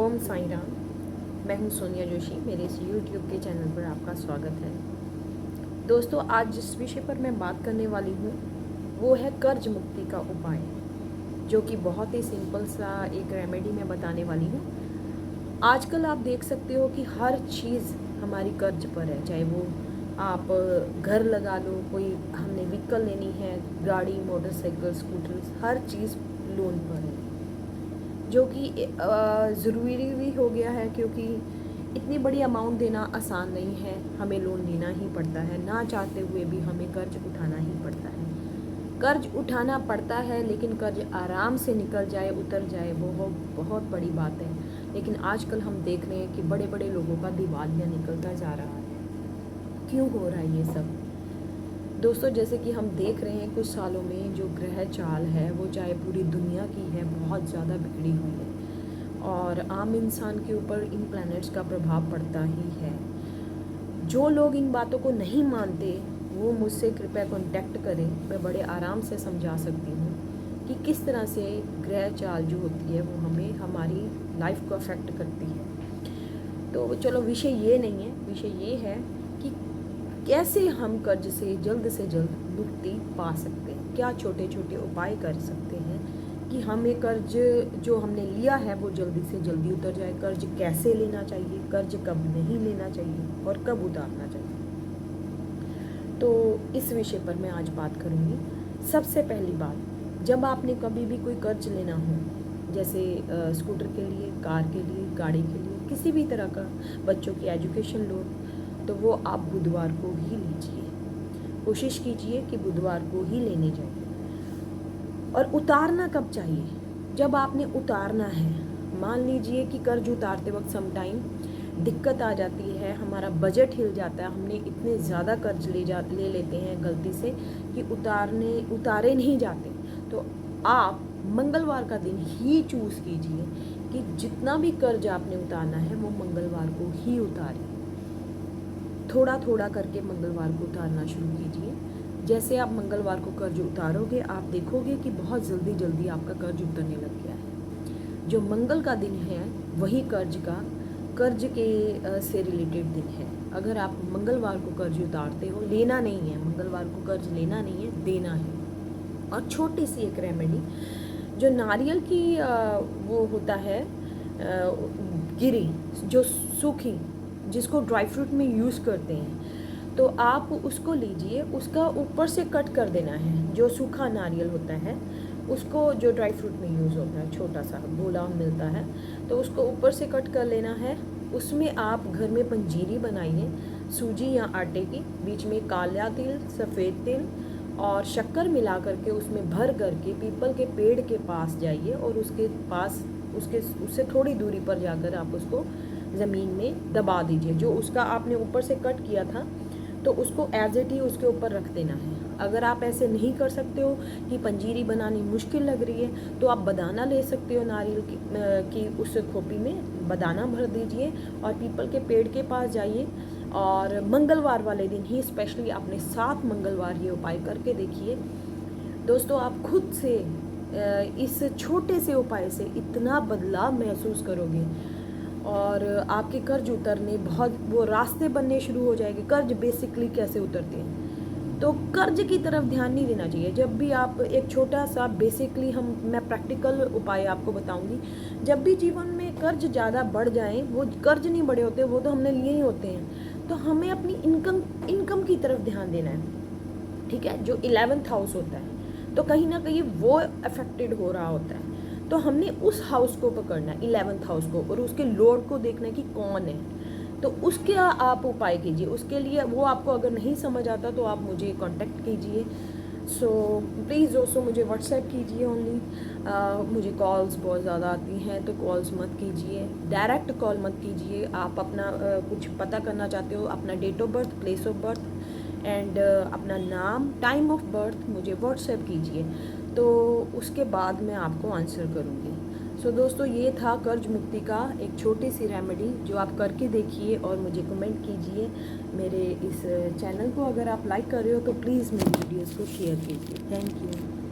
ओम साईं राम। मैं हूं सोनिया जोशी। मेरे इस यूट्यूब के चैनल पर आपका स्वागत है। दोस्तों, आज जिस विषय पर मैं बात करने वाली हूं वो है कर्ज मुक्ति का उपाय, जो कि बहुत ही सिंपल सा एक रेमेडी मैं बताने वाली हूं। आजकल आप देख सकते हो कि हर चीज़ हमारी कर्ज पर है, चाहे वो आप घर लगा लो, कोई हमने व्हीकल लेनी है, गाड़ी, मोटरसाइकिल, स्कूटर, हर चीज़ लोन पर है, जो कि ज़रूरी भी हो गया है, क्योंकि इतनी बड़ी अमाउंट देना आसान नहीं है। हमें लोन लेना ही पड़ता है, ना चाहते हुए भी हमें कर्ज उठाना ही पड़ता है। कर्ज उठाना पड़ता है, लेकिन कर्ज आराम से निकल जाए, उतर जाए, वो बहुत बड़ी बात है। लेकिन आजकल हम देख रहे हैं कि बड़े बड़े लोगों का दिवालिया निकलता जा रहा है। क्यों हो रहा है ये सब? दोस्तों, जैसे कि हम देख रहे हैं कुछ सालों में जो ग्रह चाल है वो चाहे पूरी दुनिया की है, बहुत ज़्यादा बिगड़ी हुई है और आम इंसान के ऊपर इन प्लैनेट्स का प्रभाव पड़ता ही है। जो लोग इन बातों को नहीं मानते वो मुझसे कृपया कांटेक्ट करें। मैं बड़े आराम से समझा सकती हूँ कि किस तरह से ग्रह चाल जो होती है वो हमें, हमारी लाइफ को अफेक्ट करती है। तो चलो, विषय ये नहीं है। विषय ये है कि कैसे हम कर्ज से जल्द मुक्ति पा सकते हैं, क्या छोटे छोटे उपाय कर सकते हैं कि हमें कर्ज जो हमने लिया है वो जल्दी से जल्दी उतर जाए। कर्ज कैसे लेना चाहिए, कर्ज कब नहीं लेना चाहिए और कब उतारना चाहिए, तो इस विषय पर मैं आज बात करूँगी। सबसे पहली बात, जब आपने कभी भी कोई कर्ज लेना हो, जैसे स्कूटर के लिए, कार के लिए, गाड़ी के लिए, किसी भी तरह का, बच्चों की एजुकेशन लोन, तो वो आप बुधवार को ही लीजिए। कोशिश कीजिए कि बुधवार को ही लेने जाइए। और उतारना कब चाहिए? जब आपने उतारना है, मान लीजिए कि कर्ज उतारते वक्त सम टाइम दिक्कत आ जाती है, हमारा बजट हिल जाता है, हमने इतने ज़्यादा कर्ज ले लेते हैं गलती से कि उतारे नहीं जाते। तो आप मंगलवार का दिन ही चूज़ कीजिए कि जितना भी कर्ज आपने उतारना है वो मंगलवार को ही उतारिए। थोड़ा थोड़ा करके मंगलवार को उतारना शुरू कीजिए। जैसे आप मंगलवार को कर्ज उतारोगे, आप देखोगे कि बहुत जल्दी जल्दी आपका कर्ज उतरने लग गया है। जो मंगल का दिन है वही कर्ज के से रिलेटेड दिन है। अगर आप मंगलवार को कर्ज उतारते हो, लेना नहीं है, मंगलवार को कर्ज लेना नहीं है, देना है। और छोटी सी एक रेमेडी, जो नारियल की वो होता है गिरी, जो सूखी, जिसको ड्राई फ्रूट में यूज़ करते हैं, तो आप उसको लीजिए, उसका ऊपर से कट कर देना है। जो सूखा नारियल होता है उसको, जो ड्राई फ्रूट में यूज़ होता है, छोटा सा गोला मिलता है, तो उसको ऊपर से कट कर लेना है। उसमें आप घर में पंजीरी बनाइए, सूजी या आटे की, बीच में काला तिल, सफ़ेद तिल और शक्कर मिला करके उसमें भर करके पीपल के पेड़ के पास जाइए और उसके पास उससे थोड़ी दूरी पर जाकर आप उसको ज़मीन में दबा दीजिए। जो उसका आपने ऊपर से कट किया था तो उसको एज इट ही उसके ऊपर रख देना है। अगर आप ऐसे नहीं कर सकते हो कि पंजीरी बनानी मुश्किल लग रही है, तो आप बदाना ले सकते हो, नारियल की उस खोपी में बदाना भर दीजिए और पीपल के पेड़ के पास जाइए। और मंगलवार वाले दिन ही स्पेशली आपने 7 मंगलवार ये उपाय करके देखिए। दोस्तों, आप खुद से इस छोटे से उपाय से इतना बदलाव महसूस करोगे और आपके कर्ज उतरने, बहुत वो रास्ते बनने शुरू हो जाएंगे। कर्ज बेसिकली कैसे उतरते हैं, तो कर्ज की तरफ ध्यान नहीं देना चाहिए। जब भी आप एक छोटा सा बेसिकली मैं प्रैक्टिकल उपाय आपको बताऊंगी। जब भी जीवन में कर्ज ज़्यादा बढ़ जाए, वो कर्ज नहीं बड़े होते, वो तो हमने लिए ही होते हैं, तो हमें अपनी इनकम की तरफ ध्यान देना है। ठीक है, जो 11th हाउस होता है, तो कहीं ना कहीं वो अफेक्टेड हो रहा होता है, तो हमने उस हाउस को पकड़ना है, 11th हाउस को, और उसके लॉर्ड को देखना है कि कौन है। तो उसके आप उपाय कीजिए। उसके लिए वो आपको अगर नहीं समझ आता तो आप मुझे कांटेक्ट कीजिए। सो प्लीज़ दोस्तों, मुझे व्हाट्सएप कीजिए ओनली। मुझे कॉल्स बहुत ज़्यादा आती हैं, तो कॉल्स मत कीजिए, डायरेक्ट कॉल मत कीजिए। आप अपना कुछ पता करना चाहते हो, अपना date of birth, place of birth and अपना नाम, टाइम ऑफ बर्थ मुझे व्हाट्सएप कीजिए, तो उसके बाद मैं आपको आंसर करूँगी। सो दोस्तों, ये था कर्ज मुक्ति का एक छोटी सी रेमेडी, जो आप करके देखिए और मुझे कमेंट कीजिए। मेरे इस चैनल को अगर आप लाइक कर रहे हो तो प्लीज़ मेरी वीडियोस को शेयर कीजिए। Thank you.